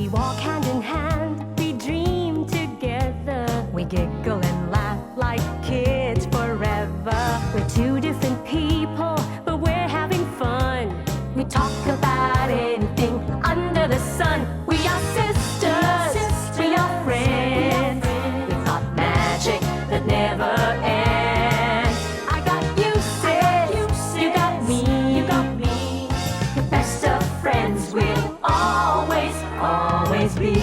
We walk hand in hand, we dream together. We giggle and laugh like kids forever. We're two different people, but we're having fun. We talk about anything under the sun. We are sisters, we are friends. We've got magic that never ends. I got you, sis, you got me, the best of friends we'll always, always be.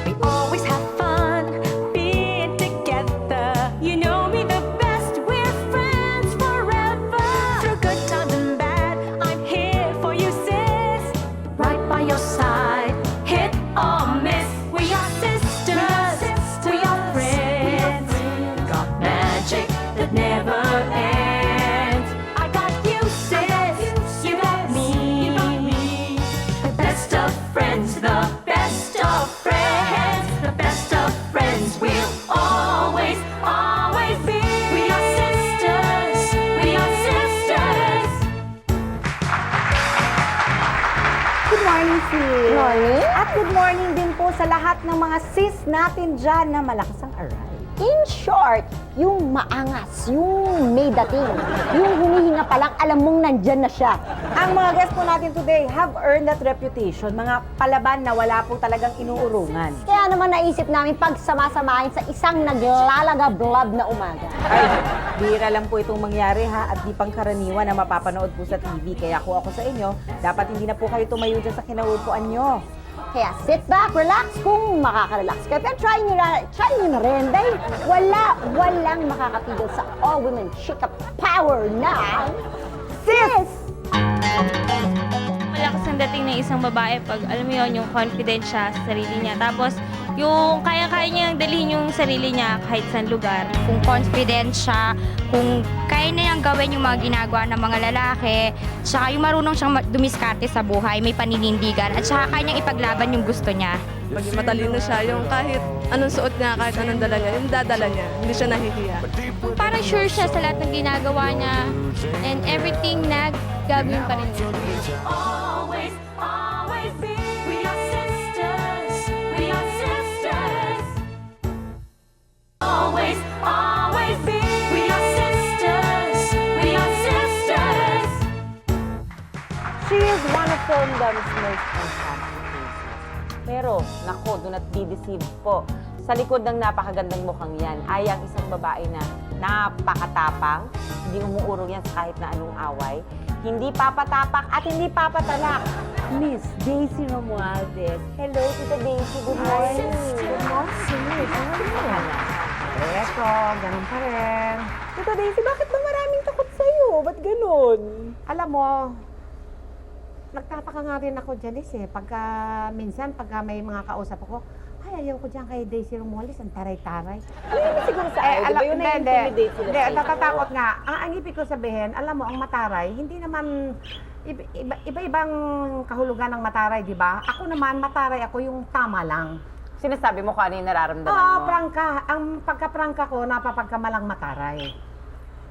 We always have fun being together. You know me the best, we're friends forever. Through good times and bad, I'm here for you, sis. Right by your side, hit or miss. We are sisters, we are friends. Got magic that never ends. I got you, sis, you got me. The best of friends, the best of friends, the best of friends we'll always, always be. We are sisters, we are sisters. Good morning, sis. Good morning. At good morning din po sa lahat ng mga sis natin dyan na malakas ang aray. In short, yung maangas, yung may dating, yung humihinga pa lang, alam mong nandyan na siya. Ang mga guests po natin today have earned that reputation. Mga palaban na wala po talagang inuurungan. Kaya naman naisip namin pagsama-samahin sa isang naglalagablab na umaga. Ay, bihira lang po itong mangyari ha at di pangkaraniwan na mapapanood po sa TV. Kaya kung ako sa inyo, dapat hindi na po kayo tumayo dyan sa kinaupuan nyo. Kaya sit back, relax kung makaka-relax kayo. Pero try nyo na rin dahil walang makakapigil sa all-women chika power na sis! Malakas ang dating ng isang babae pag, alam mo yun, yung confident siya sa sarili niya. Tapos, yung kaya-kaya niyang dalhin yung sarili niya kahit saan lugar. Kung confident siya, kung kaya na niyang gawin yung mga ginagawa ng mga lalaki, saka yung marunong siyang dumiskarte sa buhay, may paninindigan, at saka kaya niyang ipaglaban yung gusto niya. Maging matalino siya, yung kahit anong suot niya, kahit anong dala niya, yung dadala niya, hindi siya nahihiya. Parang sure siya sa lahat ng ginagawa niya, and everything na gagawin pa rin niya. Always, always be. We are sisters, we are sisters. Always, always be. We are sisters, we are sisters. She is one of Filmdom's most fantastic faces. Pero, nako, do not be deceived po. Sa likod ng napakagandang mukhang yan ay ang isang babae na napakatapang, hindi umuurong yan sa kahit na anong away, hindi papatapak at hindi papatalak. Miss Daisy Romualdez. Hello, Tita Daisy. Good morning. Good morning. Eto, ganun pa rin. Tita Daisy, bakit ba maraming takot sa'yo? Ba't ganun? Alam mo, nagtataka nga rin ako, Janice, eh. Minsan, pagka may mga kausap ako, ay, ayaw ko dyan kay Daisy Romualdez, ang taray-taray. Ano naman siguro sa ayaw? Diba yung na-intimidate sila Hindi, sa'yo? natatakot nga. Ang ibig ko sabihin, alam mo, ang mataray, hindi naman, iba-ibang kahulugan ng mataray, di ba? Ako naman, mataray ako yung tama lang. Sinasabi mo kung ano yung nararamdaman Oo, mo. prangka. Ang pagka-prangka ko, napapagkamalang mataray.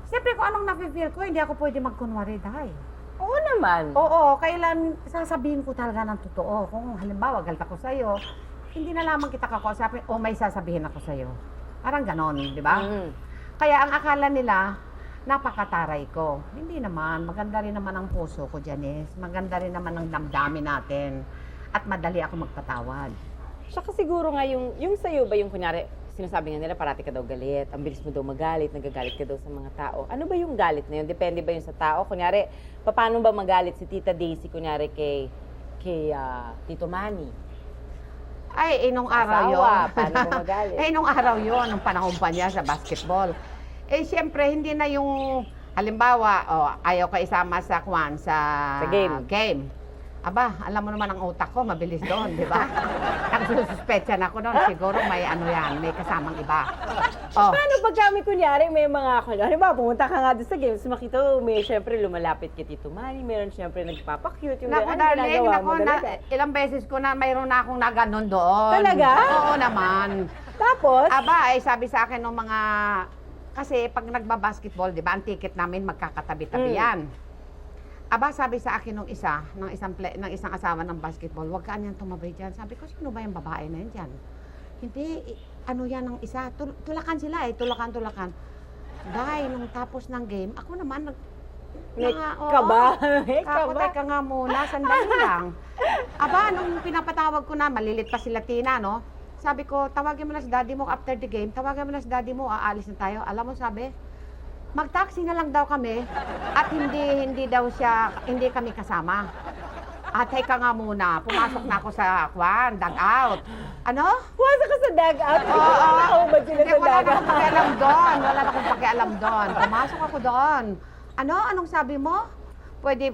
Siyempre, kung anong nafe-feel ko, hindi ako pwede magkunwari, dahil. Oo naman. Oo, kailan sasabihin ko talaga ng totoo. Kung halimbawa, galit ako sa'yo, hindi na lamang kita kakausapin o may sasabihin ako sa'yo. Parang ganon, di ba? Kaya ang akala nila, napakataray ko. Hindi naman. Maganda rin naman ang puso ko, Janice. Maganda rin naman ang damdamin natin. At madali ako magpatawad. Saka siguro nga yung sa'yo ba yung kunyari, sinasabi nga nila parati ka daw galit, ang bilis mo daw magalit, nagagalit ka daw sa mga tao. Ano ba yung galit na yun? Depende ba yun sa tao? Kunyari, paano ba magalit si Tita Daisy, kunyari kay Tito Manny? Ay, nung araw Asawa, yun. paano mo magalit? Nung araw yun, nung panahon pa niya sa basketball. Siyempre, hindi na yung, halimbawa, ayaw ka isama sa game. Aba, alam mo naman ang utak ko, mabilis doon, di ba? Nagsususpecha na ako doon, siguro may may kasamang iba. Paano pagka may kunyari, may mga, kunyari ba, pumunta ka nga doon sa games, makita mo, may syempre lumalapit kay Tito Manny, meron syempre nagpapakute, yung Naku, darling, ilang beses ko na mayroon na akong naganon doon. Talaga? Oo naman. Tapos? Aba, sabi sa akin ng mga, kasi pag nagbabasketball, di ba, ang ticket namin magkakatabi-tabi yan. aba, sabi sa akin ng isang asawa ng basketball, huwag ka niyang tumabay dyan. Sabi ko, sino ba yung babae na yan dyan? Hindi, ano yan ng isa. Tulakan sila tulakan. Dahil nung tapos ng game, ako naman May kaba. May Kako, kaba. teka nga muna, sandali lang. Aba, nung pinapatawag ko na, malilit pa sila Tina, no? Sabi ko, tawagin mo na si daddy mo after the game, tawagin mo na si daddy mo, aalis na tayo. Alam mo, sabi, mag-taxi na lang daw kami at hindi kami kasama. At teka nga muna, pumasok na ako sa dugout. Ano? Puwasa ka sa dugout. Oo. Nakahubad sila Hindi, sa wala na dugout. akong pakialam doon. Wala na akong pakialam doon. Pumasok ako doon. Ano? Anong sabi mo? Pwede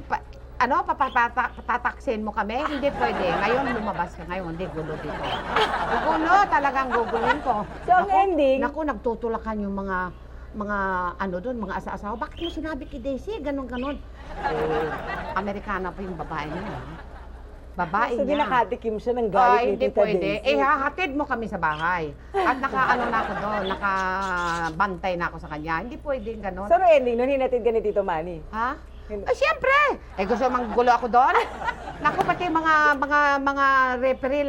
patataksin mo kami? Hindi pwede. Ngayon, lumabas ka ngayon. Hindi, gulo dito. Gulo, talagang gugulin ko. So, ang ending? Naku, nagtutulakan yung mga doon, mga asa-asawa. Bakit mo sinabi kay Daisy? Ganon. Amerikana pa yung babae niya. Babae So, niya. dinakatikim siya ng Ay, galit ni hindi Tita pwede. Daisy. Hahatid mo kami sa bahay. At na ako doon, nakabantay na ako sa kanya. Hindi pwede ganon. So, ano ending nun, hinatid ka ni Tito Manny? Ha? Ay, siyempre! Gusto manggulo ako doon? Naku, pati mga referee,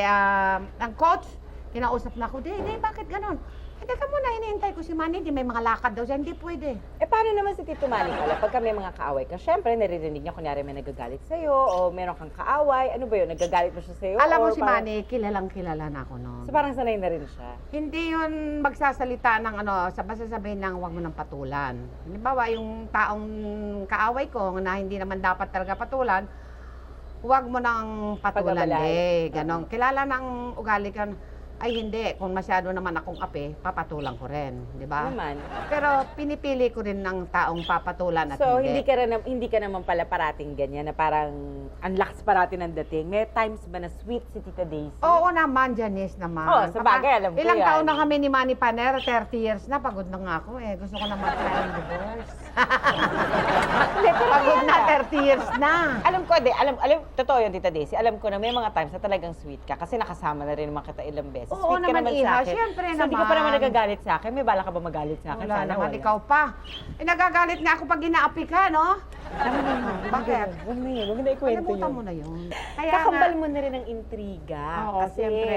ang coach, kinausap na ako, di, bakit ganon? Teka muna, hinihintay ko si Manny, di may mga lakad daw siya, hindi pwede. Paano naman si Tito Manny pala? Pagka may mga kaaway ka, syempre, naririnig niya, kunyari may nagagalit sa'yo, o meron kang kaaway, ano ba yun, nagagalit mo siya sa'yo? Alam mo or si parang- Manny, kilalang kilala na ako noon. So, parang sanay na rin siya. Hindi yun magsasalita ng basta sabihin ng huwag mo nang patulan. Halimbawa, yung taong kaaway ko na hindi naman dapat talaga patulan, huwag mo nang patulan Pag-abalahin. Ganon. Kilala ng ugali ka, ay hindi, kung masyado naman akong ape, papatulan ko rin, di ba? Naman. Pero pinipili ko rin ng taong papatulan at So, hindi. hindi ka naman pala parating ganyan, na parang ang lakas parating ng dating. May times ba na sweet si Tita Daisy? Oo naman, Janice naman. Oo, sa bagay, alam ko Ilang yan. taon na kami ni Manny Paner, 30 years na, pagod na nga ako eh. Gusto ko na mag-file ng divorce. Pagod na, 30 years na. Alam ko, totoo yun, Tita Daisy. Alam ko na may mga times na talagang sweet ka kasi nakasama na rin naman kita ilang beses. Oo Sweet ka naman, naman Iha. sa akin. Siyempre So, hindi ka pa naman. naman nagagalit sa akin. May bala ka ba magalit sa akin? Wala Sana naman, wala. ikaw pa. Nagagalit nga ako pag inaapi ka, no? Bakit? Huwag na yun. Huwag na ikwento Kalimutan yun. mo na yun. Kaya Kakambal nga, mo na rin ang intriga. Oo, kasi, siyempre.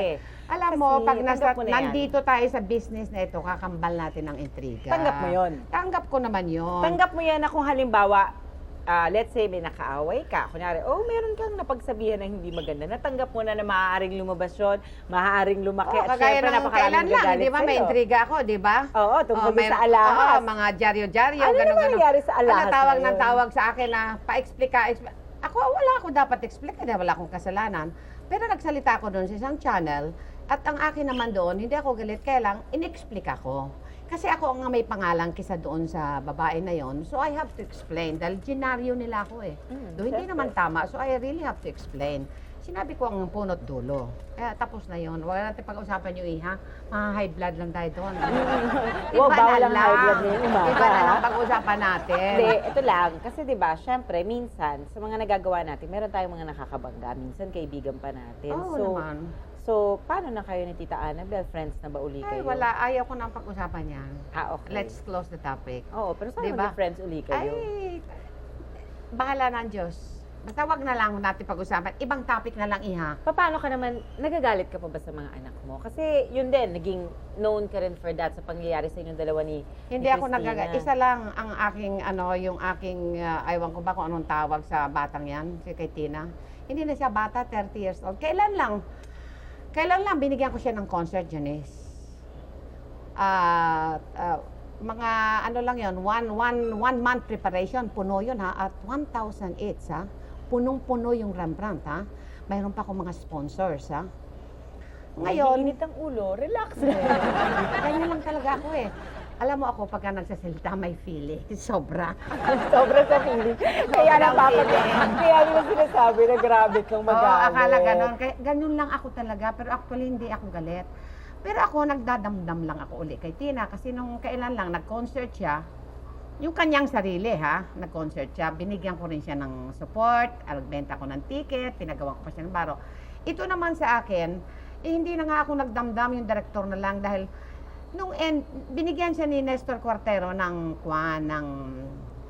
Alam mo, pag tanggap mo na yan. nandito tayo sa business na ito, kakambal natin ang intriga. Tanggap mo yun. Tanggap ko naman yun. Tanggap mo yan na kung halimbawa, let's say may nakaaway ka. Kunyari, meron kang napagsabihan na hindi maganda. Natanggap mo na maaaring lumabas yun, maaaring lumaki. Oo, at kagaya syempre, ng kailan lang, gagalit di ba? May sa'yo. intriga ako, di ba? Oo, tungkol may- sa alahas. Oo, mga dyaryo-dyaryo, Ano naman gano'n-gano'n. nangyari sa alahas Tawag na ng yun? tawag sa akin na pa-explica. Ako, wala ako dapat explain, dahil wala akong kasalanan. Pero nagsalita ako doon sa isang channel, at ang akin naman doon, hindi ako galit, kaya lang, in-explica ko. Kasi ako ang may pangalan kisa doon sa babae na yon, so I have to explain. Dahil ginaryo nila ako eh. Doon hindi naman tama, so I really have to explain. Sinabi ko ang punot dulo. Kaya tapos na yon. Wala natin pag-usapan yung Iha. High blood lang tayo doon. Wow, bawal ang high blood ngayong umaga, Iba na lang ha? pag-usapan natin. Hindi, ito lang. Kasi 'di ba, syempre minsan sa mga nagagawa natin, meron tayong mga nakakabangga. Minsan kaibigan pa natin. Oo naman. So, paano na kayo ni Tita Annabel? Friends na ba uli Ay, kayo? wala. Ayaw ko nang pag-usapan yan. Okay. Let's close the topic. Oo, pero sana Diba? friends uli kayo. Ay, bahala na ang Diyos. Basta wag na lang natin pag-usapan. Ibang topic na lang, Iha. Paano ka naman, nagagalit ka pa ba sa mga anak mo? Kasi yun din, naging known ka rin for that sa pangyayari sa inyong dalawa ni Hindi ni ako Christina. Isa lang ang aking, yung aking, aywan ko ba kung anong tawag sa batang yan, si kay Tina. Hindi na siya bata, 30 years old. Kailan lang binigyan ko siya ng concert, Janice. Mga lang yon, one month preparation, puno yun ha, at 1,000 each ha. Punong-puno yung Rembrandt ha. Mayroon pa akong mga sponsors ha. Ngayon, Init ang ulo, relax. ganyan lang talaga ako eh. Alam mo ako, pagka nagsasalita, may feeling. Sobra. Sobra sa feeling. Kaya Sobrang napapagod. feeling. Kaya nila sinasabi na grabe kang Oo, magalit. akala ganon. Kaya, ganun lang ako talaga, pero actually hindi ako galit. Pero ako, nagdadamdam lang ako uli kay Tina kasi nung kailan lang, nag-concert siya, yung kanyang sarili ha, nag-concert siya, binigyan ko rin siya ng support, nagbenta ko ng ticket, pinagawa ko pa siya ng baro. Ito naman sa akin, hindi na nga ako nagdamdam, yung director na lang dahil nung end, binigyan siya ni Nestor Cuartero ng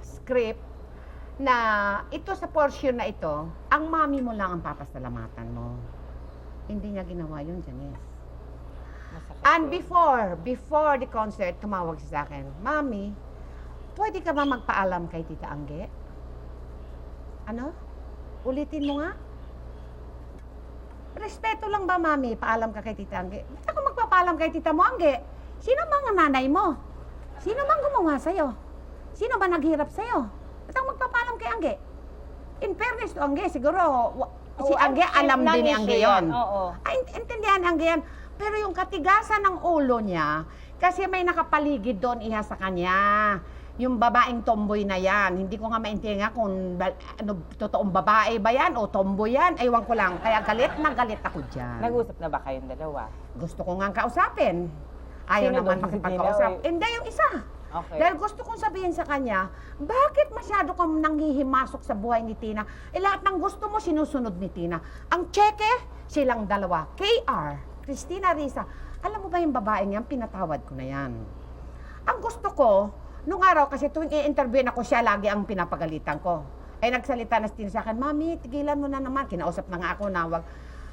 script. na ito sa portion na ito, ang mami mo lang ang papasalamatan mo. Hindi niya ginawa yun, Janice. Masakit And yun. before the concert, tumawag siya sa akin, Mami, pwede ka ba magpaalam kay Tita Angge? Ano? Ulitin mo nga. Respeto lang ba, Mami? Paalam ka kay Tita Angge? Ba't ako magpapaalam kay Tita mo, Angge? Sino bang ang nanay mo? Sino bang gumawa sa'yo? Sino ba naghirap sa'yo? Ba't ako magpapaalam kay Angge? In fairness to Angge, siguro, si Angge, alam din ni Angge yun. Oo. Ay, intindihan Angge yan. Pero yung katigasan ng ulo niya, kasi may nakapaligid doon iha sa kanya. Yung babaeng tomboy na yan. Hindi ko nga maintindihan kung totoong babae ba yan o tomboy yan. Ewan ko lang. Kaya galit na galit ako dyan. Nag-usap na ba kayong dalawa? Gusto ko nga kausapin. Ayaw Sino naman doon? Si makipag-kausap. Tina o- Hindi, yung isa. Okay. Dahil gusto kong sabihin sa kanya, bakit masyado kang nanghihimasok sa buhay ni Tina? Lahat ng gusto mo, sinusunod ni Tina. Ang tseke, silang dalawa. KR, Christina Risa. Alam mo ba yung babaeng yan? Pinatawad ko na yan. Ang gusto ko, nung araw, kasi tuwing i-interview ako siya, lagi ang pinapagalitan ko. Ay nagsalita na si Tina sa akin, Mami, tigilan mo na naman. Kinausap na nga ako na wag.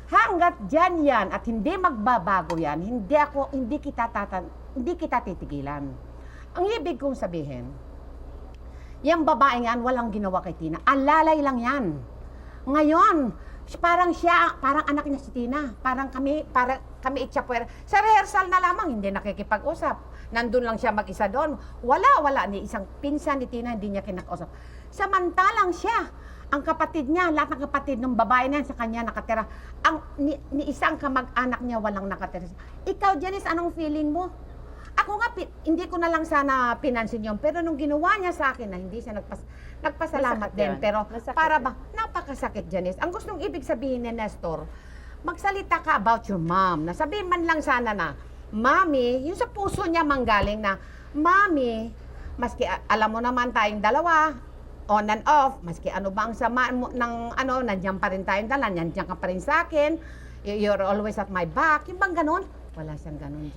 Hanggat dyan yan at hindi magbabago yan, hindi kita titigilan. Ang ibig kong sabihin, yung babae yan, walang ginawa kay Tina. Alalay lang yan. Ngayon, parang anak niya si Tina. Parang kami itchapwera. Sa rehearsal na lamang, hindi nakikipag-usap. Nandun lang siya mag-isa doon. Wala. Ni isang pinsan ni Tina, hindi niya kinakausap. Samantalang siya, ang kapatid niya, lahat ng kapatid ng babae na yan, sa kanya nakatira. Ni isang kamag-anak niya, walang nakatira. Ikaw, Janice, anong feeling mo? Ako nga, hindi ko na lang sana pinansin yun. Pero nung ginawa niya sa akin na hindi siya nagpasalamat Masakit din. yun. Pero Masakit para yun. ba, napakasakit, Janice. Ang gustong ibig sabihin ni Nestor, magsalita ka about your mom. Na sabihin man lang sana na, Mami, yung sa puso niya manggaling na, Mami, maski alam mo naman tayong dalawa, on and off, maski ano ba ang sama mo ng nandiyan pa rin tayong dala, nandiyan ka pa rin sa akin, you're always at my back. Yung bang ganon? Wala siyang ganon.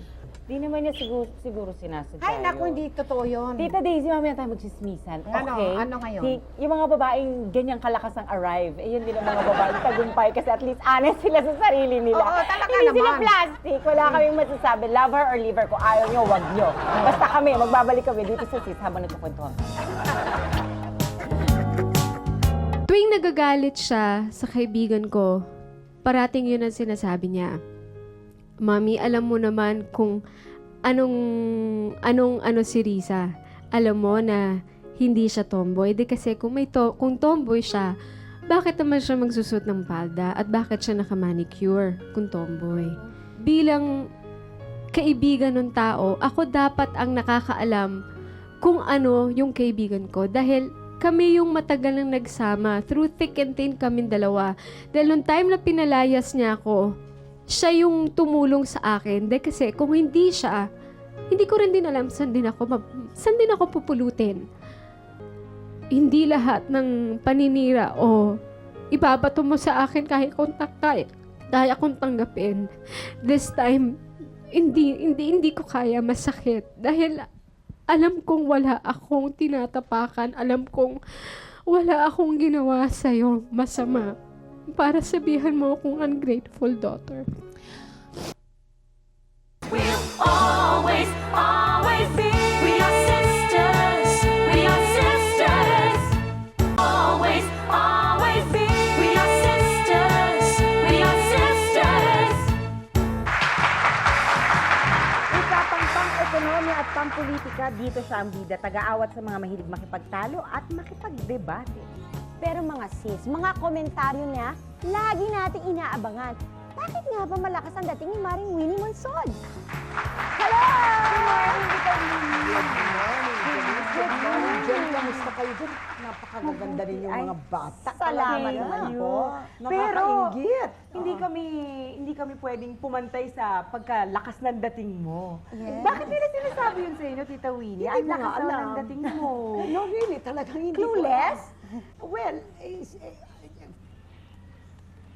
Di naman niya siguro sinasadya Ay, naku, yun. hindi totoo yun. Tita Daisy, mamaya tayo magsismisan. Ano? Okay? Ano ngayon? Yung mga babaeng ganyang kalakas ang arrive, eh yun din ang mga babaeng tagumpay kasi at least honest sila sa sarili nila. Oo, talaga Hindi sila naman. plastic. Wala kaming masasabi. Love her or leave her. Kung ayaw nyo, wag nyo. Basta kami, magbabalik kami dito sa sis habang nagkukwentuhan. Tuwing nagagalit siya sa kaibigan ko, parating yun ang sinasabi niya. Mami, alam mo naman kung anong si Risa. Alam mo na hindi siya tomboy. Di kasi kung tomboy siya, bakit naman siya magsusot ng palda? At bakit siya nakamanicure kung tomboy? Bilang kaibigan ng tao, ako dapat ang nakakaalam kung ano yung kaibigan ko. Dahil kami yung matagal nang nagsama. Through thick and thin kaming dalawa. Dahil nung time na pinalayas niya ako, siya yung tumulong sa akin. Dahil kasi kung hindi siya, hindi ko rin din alam saan din ako pupulutin. Hindi lahat ng paninira o ibabato mo sa akin kaya akong tanggapin. This time, hindi ko kaya, masakit. Dahil alam kong wala akong tinatapakan. Alam kong wala akong ginawa sa'yo masama para sabihan mo akong ungrateful daughter. Always, always be. We are sisters. We are sisters. Always, always be. We are sisters. We are sisters. Usapang pang-ekonomiya at pang-politika, dito sa Ambida, taga-awat sa mga mahilig makipagtalo at makipagdebate. Pero mga sis, mga komentaryo niya, lagi nating inaabangan. Bakit nga ba malakas ang dating ni Maring Winnie Monsod? Hello! Good morning, Jen. Kamusta kayo dyan? Napakaganda rin yung mga bata. Salamat Talaga naman kayo. po. Nakakaingit. Hindi kami pwedeng pumantay sa pagkalakas ng dating mo. Yes. Bakit nila sinasabi yun sa inyo, Tita Winnie? Hindi Ang ko lakas nga daw alam. ng dating mo. No, really, talagang hindi Clueless? ko alam. Well,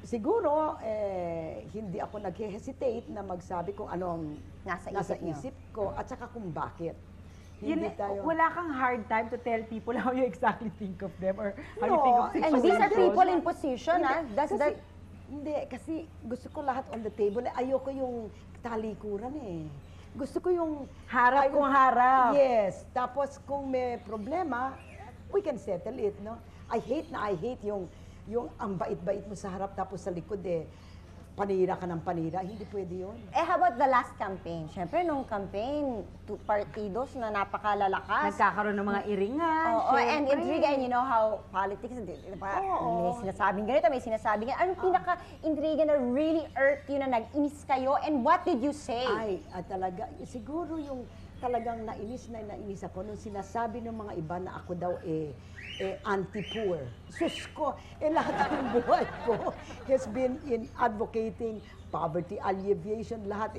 siguro, hindi ako nag-hesitate na magsabi kung anong Nasa nasa isip niyo. isip ko at saka kung bakit. Hindi tayo... Wala kang hard time to tell people how you exactly think of them or how you No, think of And these are situations. people in position, ah. That's Kasi, the... hindi, kasi gusto ko lahat on the table. Ayoko yung talikuran eh. Gusto ko yung... Harap kung harap. Yes. Tapos kung may problema, we can settle it, no? I hate yung ang bait-bait mo sa harap tapos sa likod eh, panira ka ng panira. Hindi pwede yun. How about the last campaign? Siyempre, nung campaign, two partidos na napakalalakas. Nagkakaroon ng mga iringan. Oo, and syempre. intrigue, and you know how politics, di ba? May sinasabing ganito, may sinasabing ganito. Anong pinaka-intrigue na really irked you na nag-inis kayo, and what did you say? Ay, talaga, siguro yung talagang nainis ako nung sinasabi ng mga iba na ako daw anti-poor. Sus ko, lahat ng buhay ko has been in advocating poverty alleviation, lahat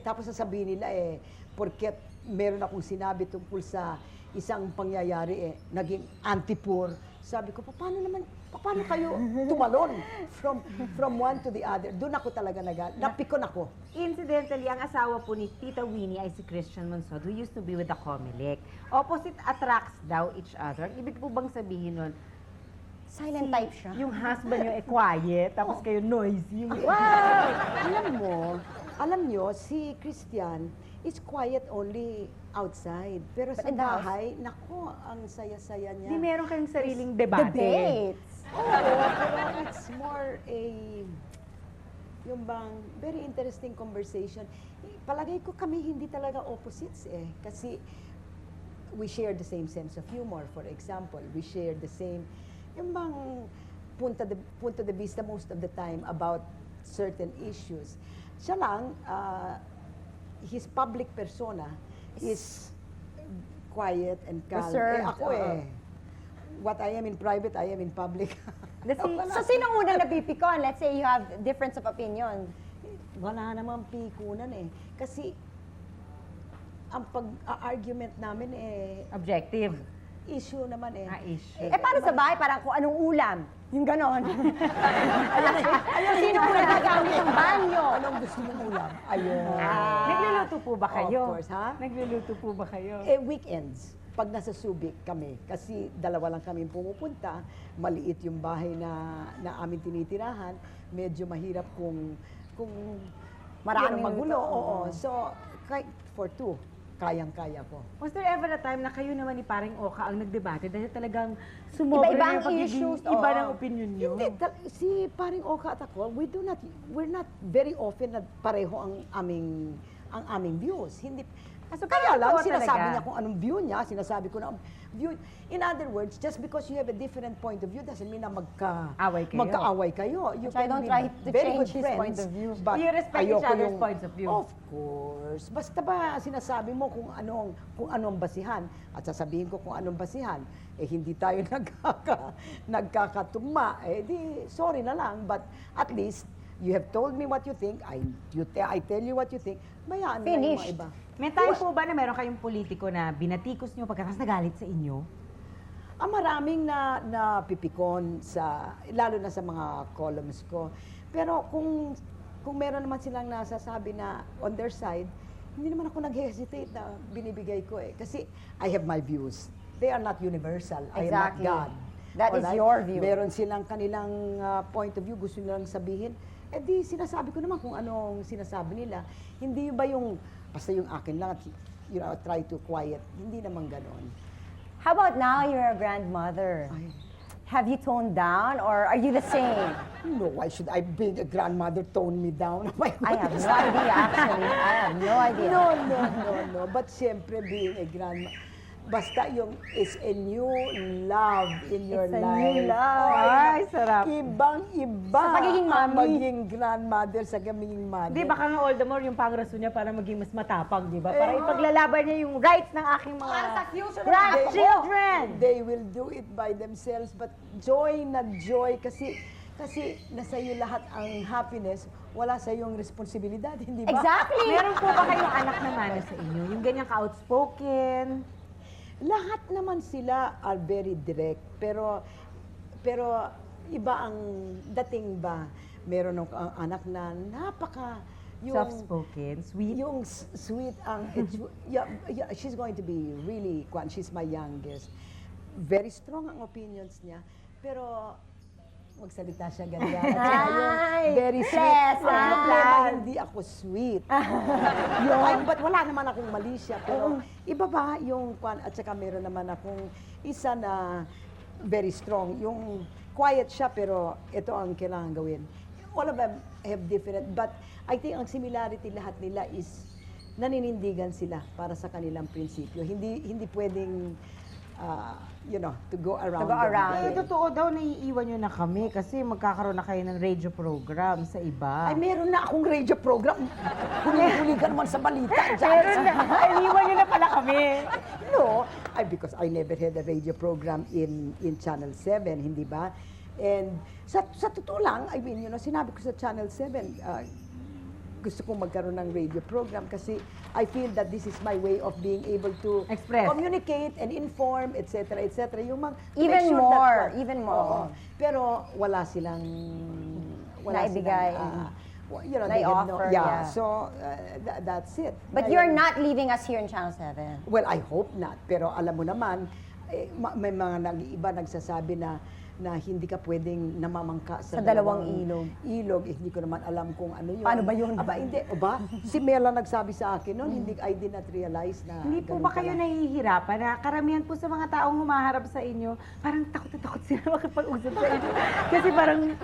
tapos sasabihin nila porket meron akong sinabi tungkol sa isang pangyayari naging anti-poor. Sabi ko, paano kayo tumalon from one to the other? Doon ako talaga napikon ako. Incidentally, ang asawa po ni Tita Winnie ay si Christian Monsod, who used to be with the Comelec. Opposite attracts daw each other. Ibig po bang sabihin nun, Silent type siya. yung husband nyo quiet, tapos kayo noisy. Wow! Alam nyo, si Christian is quiet only outside. Pero But sa in the house? bahay, nako, ang saya-saya niya. Hindi meron kayong sariling debate. Debates. Pero it's more yung bang very interesting conversation. Palagay ko kami hindi talaga opposites kasi we share the same sense of humor, for example. We share the same, yung bang punto de vista most of the time about certain issues. Siya lang, his public persona is quiet and calm. Reserved, Ako what I am in private, I am in public. So, sino unang napipikon? Let's say you have difference of opinion. Wala namang pikunan Kasi, ang pag-argument namin Objective. issue naman Issue. Paano sa bahay? Parang kung anong ulam. Yung ganon. Sino unang gagamit ng banyo? Anong gusto mong ulam? Ayun. Nagluluto po ba kayo? Of course, ha? Nagluluto po ba kayo? Weekends, pag nasa Subic kami, kasi dalawa lang kami pumupunta, maliit yung bahay na amin tinitirahan, medyo mahirap kung Maraming magulo. luto. Oo. So, for two, kayang-kaya ko. Was there ever a time na kayo naman ni Paring Oka ang nagdebate dahil talagang sumobra Iba-ibang na yung pagiging issues, iba oo. ng opinion nyo? Hindi, si paring Oka at ako, we're not very often na pareho ang aming views. Hindi, So, kaya lang, totoo sinasabi talaga. niya kung anong view niya, sinasabi ko na view. In other words, just because you have a different point of view doesn't mean na Away kayo. magkaaway kayo. You So I don't try to very change good his friends, point of view. but You respect each ayoko other's yung- points of view. Of course. Basta ba sinasabi mo kung anong basihan at sasabihin ko kung anong basihan, hindi tayo nagkakatugma, di sorry na lang, but at least you have told me what you think, I tell you what you think, bayaan mo na yung mga Finished. iba. May time po ba na meron kayong politiko na binatikos nyo pagkatapos nagalit sa inyo? Maraming na pipikon lalo na sa mga columns ko. Pero kung meron naman silang nasasabi na on their side, hindi naman ako nag-hesitate na binibigay ko Kasi I have my views. They are not universal. Exactly. I am not God. That is Alright? your view. Meron silang kanilang point of view, gusto nilang sabihin. Di sinasabi ko naman kung anong sinasabi nila. Hindi ba yung, basta yung akin lang at try to quiet. Hindi naman ganon. How about now you're a grandmother? Ay. Have you toned down or are you the same? No, why should I being a grandmother tone me down? Oh my I have goodness. no idea actually. I have no idea. No. But siyempre, being a grandma, basta it's a new love in your It's a life. new love. Ay, sarap. Ibang-iba Sa pagiging ang mommy. maging grandmother sa magiging mother. Di, baka nga all the more yung pangrason niya para maging mas matapang, di ba? Para ipaglalaban niya yung rights ng aking mga grandchildren. They will do it by themselves, but joy na joy kasi nasa iyo lahat ang happiness, wala sa iyong responsibilidad, hindi ba? Exactly. Meron po ba kayong anak na mano sa inyo? Yung ganyang ka-outspoken? Lahat naman sila are very direct, pero iba ang dating ba. Meron akong anak na Soft-spoken, sweet. Yung sweet ang yeah, she's going to be really she's my youngest. Very strong ang opinions niya, pero magsalita siya ganyan. At saka yung very sweet. Ang problema, hindi ako sweet. But wala naman akong mali siya. Pero iba ba yung at saka meron naman akong isa na very strong. Yung quiet siya, pero ito ang kailangan gawin. All of them have different, but I think ang similarity lahat nila is naninindigan sila para sa kanilang prinsipyo. Hindi pwedeng to go around. Eh, totoo daw, naiiwan nyo na kami kasi magkakaroon na kayo ng radio program sa iba. Ay, meron na akong radio program. Huli-huli ka naman sa balita. Meron na. Naiiwan nyo na pala kami. No, because I never had a radio program in Channel 7, hindi ba? And sa totoo lang, I mean, sinabi ko sa Channel 7, gusto kong magkaroon ng radio program kasi I feel that this is my way of being able to Express. communicate and inform, etc., etc. Yung Even more. Pero wala silang Naibigay. they have offer, yeah. yeah. So that's it. But you're not leaving us here in Channel 7. Well, I hope not. Pero alam mo naman, may mga iba nagsasabi na hindi ka pwedeng namamangka sa dalawang ilog. Hindi ko naman alam kung ano yun. Paano ba yun? Aba, hindi. Ba? Si Mela nagsabi sa akin noon, I did not realize na Hindi po ganun ba kayo pala. nahihirapan na karamihan po sa mga taong humaharap sa inyo, parang takot na takot sila makipag-usap sa inyo. Kasi parang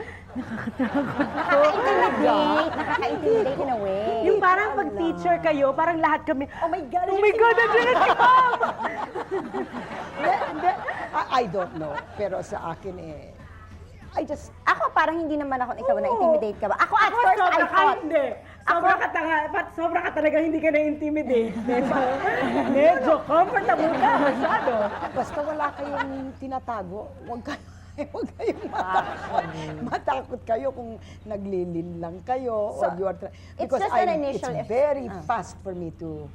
Nakaka-intimidate in a way. yung parang pag teacher kayo, parang lahat kami, Oh my God! oh my God, nandiyan na si Ma'am! Hindi. I don't know. Pero sa akin Ako parang hindi naman ako, ikaw na-intimidate ka ba? Ako at first, I thought. Hindi. Sobra ka talaga hindi ka na-intimidate. Medyo comfortable ka masyado. basta wala kayong tinatago, huwag kayong matakot kayo kung naglilin lang kayo or you are because just an it's initial very fast for me to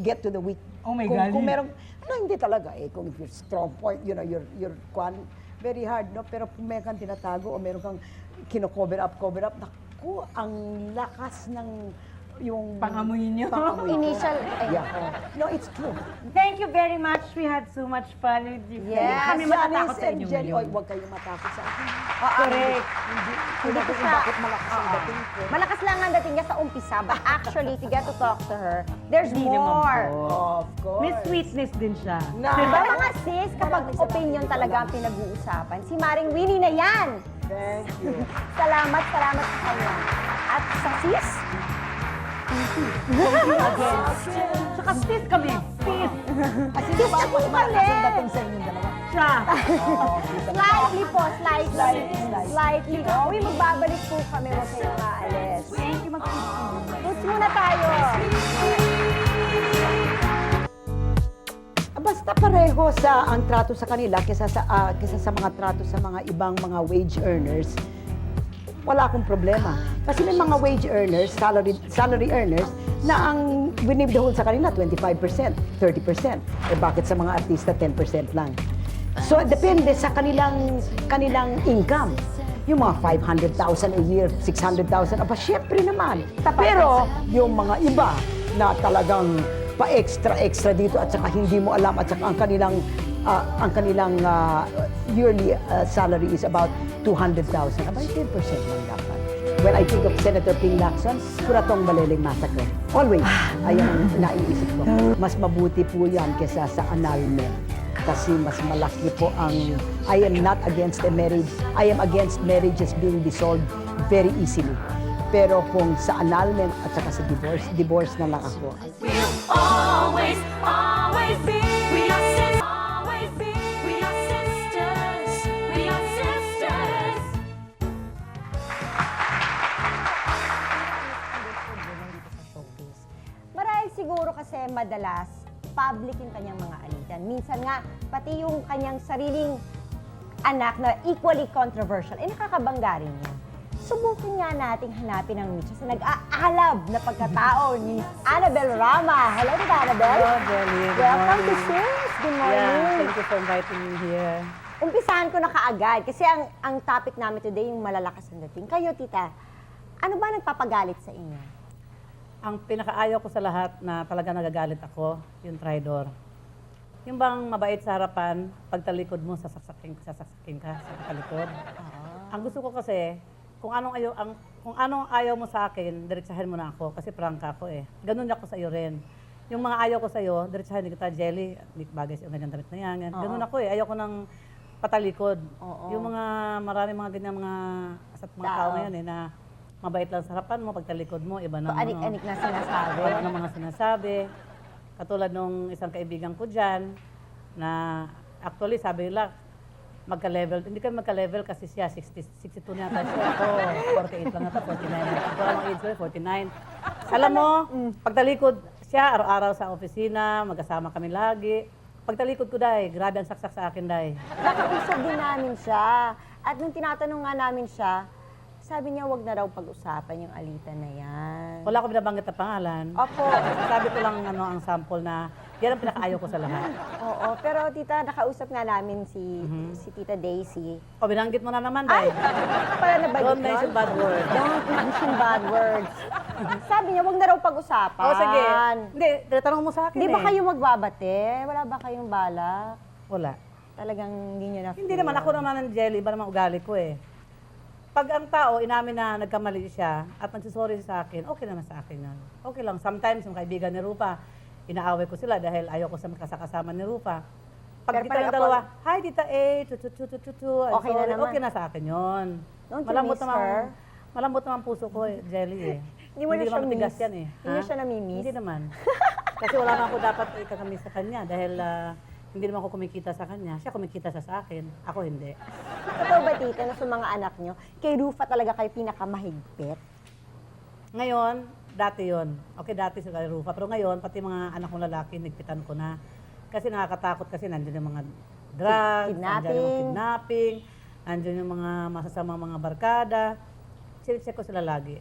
get to the weak. Oh my kung, God. Kung merong hindi talaga kung if you're strong point, you're very hard, no? Pero kung meron kang tinatago o meron kang kino-cover up, naku, ang lakas ng yung Pangamoy nyo. Initial, Yeah. No, it's true. Thank you very much. We had so much fun with you. Yes, Kami matatakot sa inyo Jenny, ngayon. huwag kayong matakot sa akin. Correct. Hindi ko kung bakit malakas ang dating ko. malakas lang ang dating niya sa umpisa, but actually, to get to talk to her, there's Hindi naman more. Of course. May sweetness din siya. Diba mga sis, kapag opinion talaga ang pinag-uusapan, si Maring Winnie na yan. Thank you. Salamat sa kanya. At sa sis, Saka sis kami. Sis. Sis na po malakas ang dating sa inyong dalawa. Siya. slightly po, slightly. Uy, magbabalik po kami, huwag kayong aalis. Thank you, mag-sis. Puts muna tayo. Basta pareho sa ang trato sa kanila kaysa sa mga trato sa mga ibang mga wage earners, wala akong problema. Kasi may mga wage earners, salary earners, na ang winibdahol sa kanila 25%, 30%. Eh bakit sa mga artista 10% lang? So depende sa kanilang income. Yung mga 500,000 a year, 600,000, aba syempre naman. Pero yung mga iba na talagang pa-extra dito at saka hindi mo alam at saka ang kanilang yearly salary is about 200,000. About 10% lang dapat. When I think of Senator Ping Lacson, Kuratong Baleleng Massacre. Always, ayan ang naiisip ko. Mas mabuti po yan kesa sa annulment. Kasi mas malaki po ang, I am not against a marriage. I am against marriages being dissolved very easily. Pero kung sa annulment at saka sa divorce na lang ako. Always, always be. We are sisters. Always be. We are sisters. We are sisters. Marahil siguro kasi madalas public yung kanyang mga alitan. Minsan nga, pati yung kanyang sariling anak na equally controversial, nakakabangga rin niya. Subukin nga nating hanapin ang nicho sa nag-aalab na pagkatao ni Annabel Rama. Hello, Tita Annabel. Hello, Jelly. Good Welcome to morning. Sis. Good morning. Yeah, thank you for inviting me here. Umpisahan ko na kaagad kasi ang topic namin today yung malalakas ang dating. Kayo, Tita, Ano ba nagpapagalit sa inyo? Ang pinakaayaw ko sa lahat na talaga nagagalit ako, yung traitor. Yung bang mabait sa harapan, pagtalikod mo, sasaksakin ka sa talikod. Ang gusto ko kasi, kung anong ayaw mo sa akin, diretsahin mo na ako kasi prangka ako eh. Ganun ako sa iyo rin. Yung mga ayaw ko sa iyo, diretsahin kita, Jelly, hindi bagay sa ganyan damit na yan. Ganun ako eh. Ayaw ko ng patalikod. Yung marami mga ganyan mga tao ngayon eh na mabait lang sa harapan mo, pagtalikod mo, iba na Anik-anik na sinasabi. Wala na mga sinasabi. Katulad nung isang kaibigan ko dyan, na actually sabi nila, magka-level. Hindi kami magka-level kasi siya, 62 na yata siya. Ako, 48 lang ata, 49. Ito ang age ko, 49. Alam mo, pagtalikod siya, araw-araw sa opisina, magkasama kami lagi. Pagtalikod ko, Day, grabe ang saksak sa akin, Day. Nakausap din namin siya. At nung tinatanong nga namin siya, sabi niya wag na raw pag-usapan yung alitan na yan. Wala ko binabanggit na pangalan. Opo. Sabi ko lang ang sample na yan ang pinakaayaw ko sa lahat. Oo, pero tita, nakausap nga namin si Tita Daisy. O, binanggit mo na naman, Ay, Day. pala na ba Don't mention bad words. Don't mention bad words. Sabi niya, wag na raw pag-usapan. O, sige. Hindi, tinatanong mo sa akin Di ba eh. kayo magbabate? Wala ba kayong balak? Wala. Talagang hindi niyo na Hindi naman, ako naman ng Jelly, iba naman ugali ko eh. Pag ang tao, inamin na nagkamali siya at nagsusorry sa akin, okay naman sa akin yun. Okay lang. Sometimes, yung kaibigan ni Rupa, inaaway ko sila dahil ayaw ko sa magkasakasama ni Rupa. Pag Pero kita parang ng dalawa, hi Tita A, Okay na naman. okay na sa akin yun. Don't you miss her? Malambot naman puso ko, Jelly eh. Hindi mo na siya naman matigas miss. yan eh. Hindi mo siya namimiss? Hindi naman. Kasi wala naman ako dapat ikakamiss sa kanya dahil hindi naman ako kumikita sa kanya. Siya kumikita sa akin. Ako hindi. Totoo ba, tita, na sa mga anak niyo, kay Rufa talaga kayo pinakamahigpit? Ngayon, dati yon. Okay, dati sa kay Rufa. Pero ngayon, pati mga anak kong lalaki, nagpitan ko na. Kasi nakakatakot kasi nandiyan yung mga drugs, nandiyan yung kidnapping, nandiyan yung mga masasamang mga barkada. Check ko sila lagi.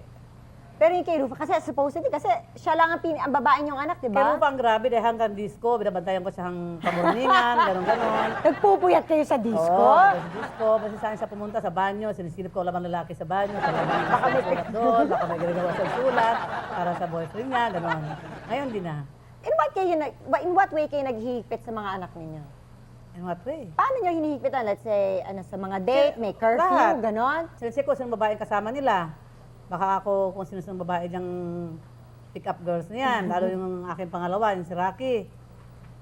Pero yung kay Rufa, kasi supposedly, kasi siya lang ang babae niyong anak, di Kay ba? Rufa ang grabe dahil hanggang disco, binabantayan ko siyang pamorningan, gano'n-gano'n. Nagpupuyat kayo sa disco? Oo, sa disco. Basta saan siya pumunta sa banyo, sinisilip ko labang lalaki sa banyo, baka may sulat doon, baka may ginagawa sa sulat, para sa boyfriend niya, gano'n. Ngayon din na. In what way kayo naghihigpit sa mga anak ninyo? In what way? Paano nyo hinihigpitan? Let's say, sa mga date, may curfew, Lahat. ganon? Sinisip ko sinong babaeng kasama nila. Baka ako kung sino babae diyang pick-up girls na yan. Lalo yung aking pangalawa, yung si Rocky.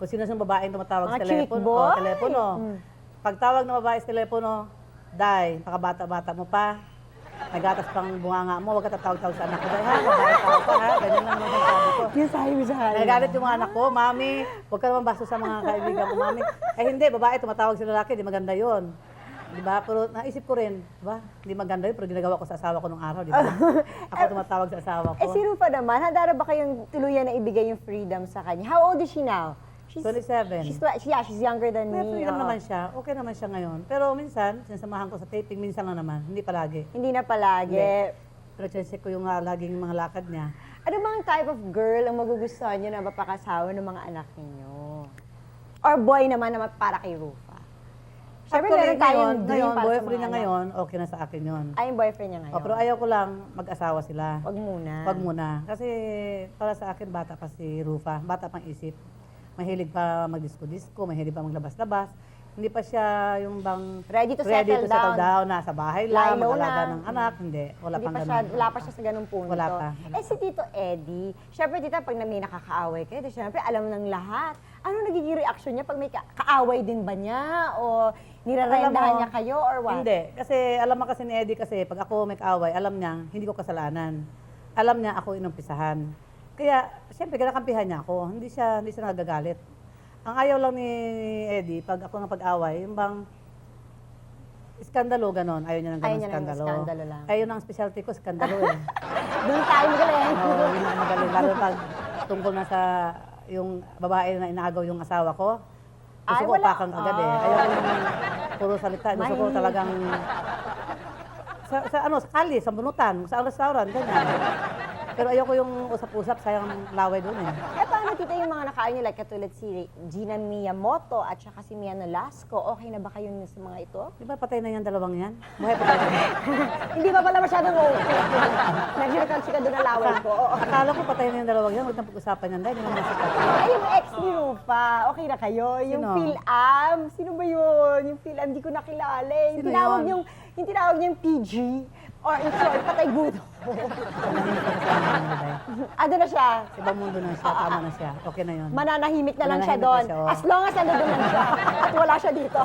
Kung sino babaeng tumatawag Mga sa cute telepono. boy. Telepono. Pagtawag ng babae sa telepono, Day, pakabata-bata mo pa. Nagatas pang bunganga mo, huwag ka tatawag-tawag sa anak ko. Day, ha? Babae ka pa, ha? Ganyan lang naman sabi ko. Yung sabi mo sa akin. Nagalit yung mga anak ko, Mami, huwag ka naman basto sa mga kaibigan ko, Mami. Eh hindi, babae, tumatawag sa lalaki, di maganda yon. Di ba? Pero naisip ko rin, di ba? Hindi maganda yun, pero ginagawa ko sa asawa ko nung araw, di ba? Ako tumatawag sa asawa ko. Si Rufa naman, handa ba kayong tuluyan na ibigay yung freedom sa kanya? How old is she now? 27. She's younger than May me. freedom oo. naman siya. Okay naman siya ngayon. Pero minsan, sinasamahan ko sa taping, minsan lang naman. Hindi palagi. Hindi na palagi. Hindi. Pero check ko yung laging mga lakad niya. Ano bang type of girl ang magugustuhan niyo na mapakasawa ng mga anak ninyo? Or boy naman na para kay Rufa? Siyempre, meron tayong dream ngayon, para sa boyfriend mga niya anak. ngayon, okay na sa akin yun. Ay, yung boyfriend niya ngayon. Pero ayaw ko lang mag-asawa sila. Wag muna. Wag muna. Kasi para sa akin, bata pa si Rufa. Bata pang isip. Mahilig pa mag-disco-disco, mahilig pa maglabas-labas. Hindi pa siya yung bang Ready to settle down. Nasa bahay lang, Lie low mag-alaga na. ng anak. Hindi. Wala Hindi pang pa ganun. siya, wala pa siya sa ganung punto. Wala pa. Si Tito Eddie, syempre tita, pag may nakakaaway kayo, syempre alam ng lahat. Ano nagiging reaction niya pag may kaaway din ba niya? O nirarendahan Alam mo, niya kayo or what? Hindi. Kasi alam mo kasi ni Eddie kasi pag ako may kaaway, alam niya, hindi ko kasalanan. Alam niya ako inumpisahan. Kaya, siyempre, kinakampihan niya ako. Hindi siya nagagalit. Ang ayaw lang ni Eddie, pag ako ng pag-away, yung bang iskandalo, ganon. Ayaw niya ng ganon iskandalo. Iskandalo lang. Ayaw ng specialty ko, iskandalo eh. Doon tayo magaling. Oo, yun ang magaling. Lalo pag tungkol na sa yung babae na inaagaw yung asawa ko, gusto Ay, ko wala. pakang agad eh. Ayaw ko yung puro salita. Gusto ko talagang sa kali, sa bunutan, sa restaurant, ganyan. Pero ayoko yung usap-usap, sayang ang laway doon eh. Eh, paano tita yung mga nakaano nyo, like katulad si Gina Miyamoto at saka si Mia Nolasco, okay na ba kayo sa mga ito? Di ba patay na yung dalawang yan? Buhay pa tayo. Hindi ba pala masyadong okay? Nag-record ka doon na laway ko. Oo. Akala ko patay na yung dalawang yan, huwag nang pag-usapan yan dahil hindi naman sikat. Ay, yung ex ni Rufa, okay na kayo? Yung Sino? Phil-Am, sino ba yun? Yung Phil-Am, hindi ko nakilala eh. Sino yun? Yung tinawag niyang PG, or in short, patay gudo. Ano na siya? Sa ibang mundo na siya, tama na siya. Okay na yun. Mananahimik na lang siya Mananahimik doon. na siya, oo. As long as nandun lang siya. At wala siya dito.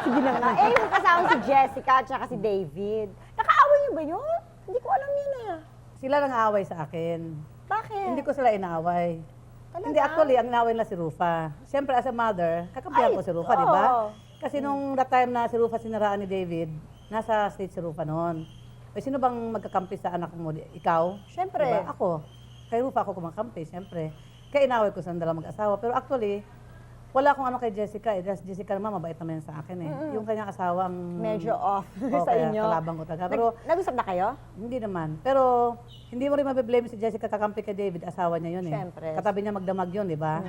Sige na nga. Eh, yung kasama si Jessica at saka si David. Nakaaway niyo ba yun? Hindi ko alam yun ah. Sila nang aaway sa akin. Bakit? Hindi ko sila inaaway. Talaga? Hindi, actually, ang inaaway na si Rufa. Siyempre, as a mother, kakampihan Ay, ko si Rufa, di ba? oo. Kasi nung that time na si Rufa sinaraan ni David, nasa state si Rufa noon. Eh, sino bang magkakampi sa anak mo? Ikaw? Siyempre. Diba? Ako. Kay Rufa ako kumakampi, siyempre. Kaya inaway ko sa dalawang mag-asawa. Pero actually, wala akong ano kay Jessica. Eh. Jessica naman, mabait naman yan sa akin eh. Yung kanyang asawa ang... Medyo off sa kaya inyo. kalabang ko talaga. Pero Nag-usap na kayo? hindi naman. Pero hindi mo rin mabiblame si Jessica kakampi kay David. Asawa niya yun eh. Siyempre. Katabi niya magdamag yun, di ba?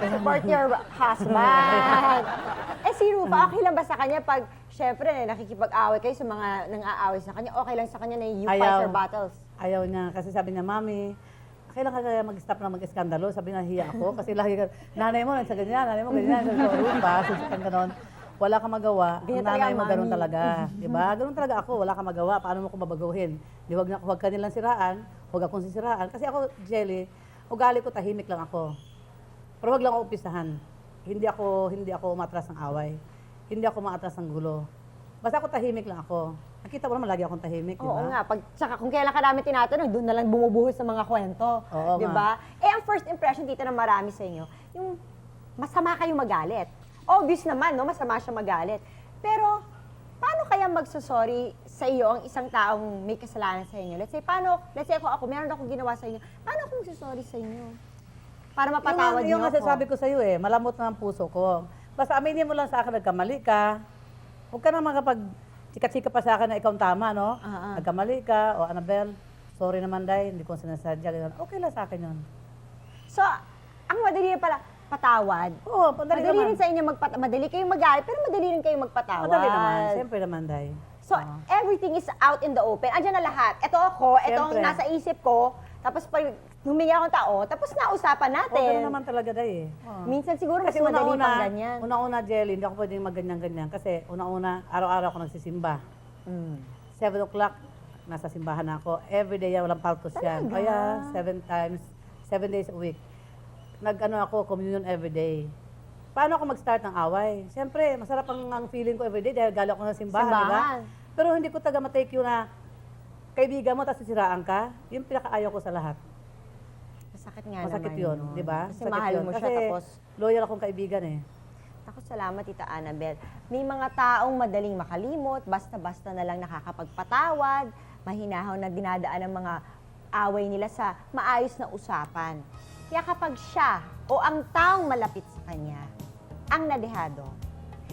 Support your husband. Eh si Rufa, okay lang ba sa kanya pag, syempre, nakikipag-away kayo sa mga nang-aaway sa kanya, okay lang sa kanya na you fight Ayaw. your battles? Ayaw niya. Kasi sabi niya, Mami, kailan ka kaya mag-stop na mag-eskandalo? Sabi niya, hiya ako. Kasi lagi ka, nanay mo, sa ganyan, nanay mo, ganyan. Sabi ko, Rufa, susukan ka noon. Wala kang magawa. Ang Ganyan talaga nanay ang mo, ganun mami. talaga. Di ba? Ganun talaga ako. Wala kang magawa. Paano mo ko mabaguhin? Di, wag ka nilang siraan. Huwag akong sisiraan. Kasi ako, Jelly, ugali ko, tahimik lang ako. Pero wag lang ako upisahan. Hindi ako umatras ng away. Hindi ako umatras ng gulo. Basta ako tahimik lang ako. Nakita mo naman, lagi akong tahimik, di ba? Oo nga, tsaka kung kailan ka namin tinatanong, doon na lang bumubuhos sa mga kwento. Oo di ba? Eh, ang first impression dito ng marami sa inyo, yung masama kayo magalit. Obvious naman, no? Masama siya magalit. Pero, paano kaya magsasorry sa iyo ang isang taong may kasalanan sa inyo? Let's say ako, meron akong ginawa sa inyo, paano ako magsasorry sa inyo? Para mapatawad niyo yung ako. nasasabi ko sa iyo malamot na ang puso ko. Basta aminin mo lang sa akin, nagkamali ka. Huwag ka na makapag chika-chika pa sa akin na ikaw ang tama, no? Nagkamali ka, o Annabel, sorry naman, Day, hindi ko sinasadya. Ganyan. Okay lang sa akin yun. So, ang madali na pala, patawad. Oo, madali naman. rin sa inyo madali kayong magalit, pero madali rin kayong magpatawad. Madali naman, siyempre naman, Day. So, everything is out in the open. Andiyan na lahat. Ito ako, ito ang Siyempre. nasa isip ko. Tapos pag humingi akong tao, tapos nausapan Oo, natin. ganun naman talaga, Day. Minsan siguro mas Kasi madali pang ganyan. una-una, Jelly, hindi ako pwedeng magganyan-ganyan. Kasi una-una, araw-araw ako nagsisimba. 7 o'clock, nasa simbahan na ako. Every day yan, walang paltos yan. Kaya 7 days a week. Nag-ano ako, communion every day. Paano ako mag-start ng away? Siyempre, masarap ang feeling ko every day dahil galing ako sa simbahan, di ba? Pero hindi ko taga matake yun na kaibigan mo, tapos sisiraan ka. Yung pinakaayaw ko sa lahat. Masakit nga Masakit naman yun, di ba? Kasi Masakit mahal yun. mo siya, Kasi tapos... loyal akong kaibigan eh. Ako, salamat, Tita Annabel. May mga taong madaling makalimot, basta-basta na lang nakakapagpatawad, mahinahaw na dinadaan ng mga away nila sa maayos na usapan. Kaya kapag siya o ang taong malapit sa kanya, ang nadehado,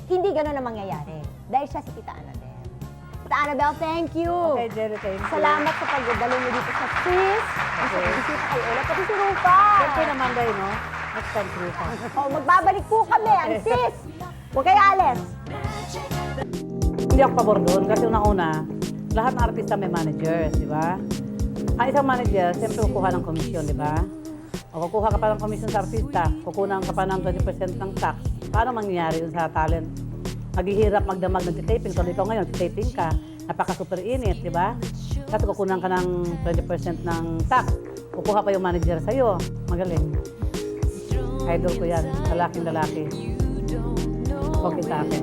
hindi gano'n ang mangyayari. Dahil siya si Tita Annabel. Tita Annabel, thank you. Okay, Jelly, thank you. Salamat sa pagdalo niyo dito sa Sis. At sa bisita kay Ola, pati si Rufa. Siyempre naman, Day, no? Next time, Rufa. Oh, magbabalik po kami, ang Sis. Huwag kayo alis. Hindi ako pabor doon kasi una-una, lahat ng artista may managers, di ba? Ang isang manager, siyempre kukuha ng komisyon, di ba? O kukuha ka pa ng komisyon sa artista, kukunan ka pa ng 20% ng tax. Paano mangyayari yun sa talent? Maghihirap, magdamag, nag-taping. Tuloy ikaw ngayon, taping ka. Napaka-super init, di ba? Kasi kukunan ka ng 20% ng tax. Kukuha pa yung manager sa'yo. Magaling. Idol ko yan. Lalaking-lalaki. Okay sa akin.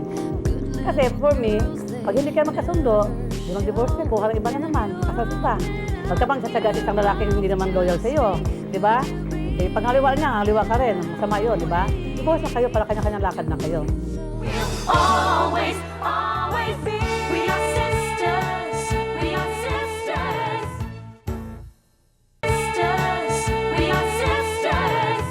Kasi for me, pag hindi kayo magkasundo, di mag-divorce ka, kuha ng iba na naman. Kasal pa. Huwag ka bang sasagat isang lalaking hindi naman loyal sa'yo. Di ba? Eh, pag haliwa niya, haliwa ka rin. Masama yun, di ba? Divorce na kayo para kanya-kanyang lakad na kayo. Always, always be. We are sisters. We are sisters. Sisters. We are sisters.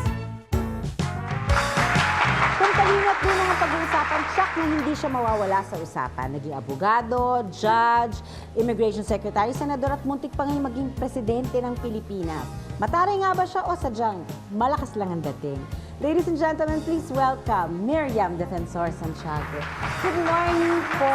Kung kalingat din ang pag-uusapan, siya Tiyak na hindi siya mawawala sa usapan. Naging abogado, judge, immigration secretary, senador at muntik pa ngayon maging presidente ng Pilipinas. Mataray nga ba siya o sadyang malakas lang ang dating? Ladies and gentlemen, please welcome Miriam Defensor Santiago. Good morning po.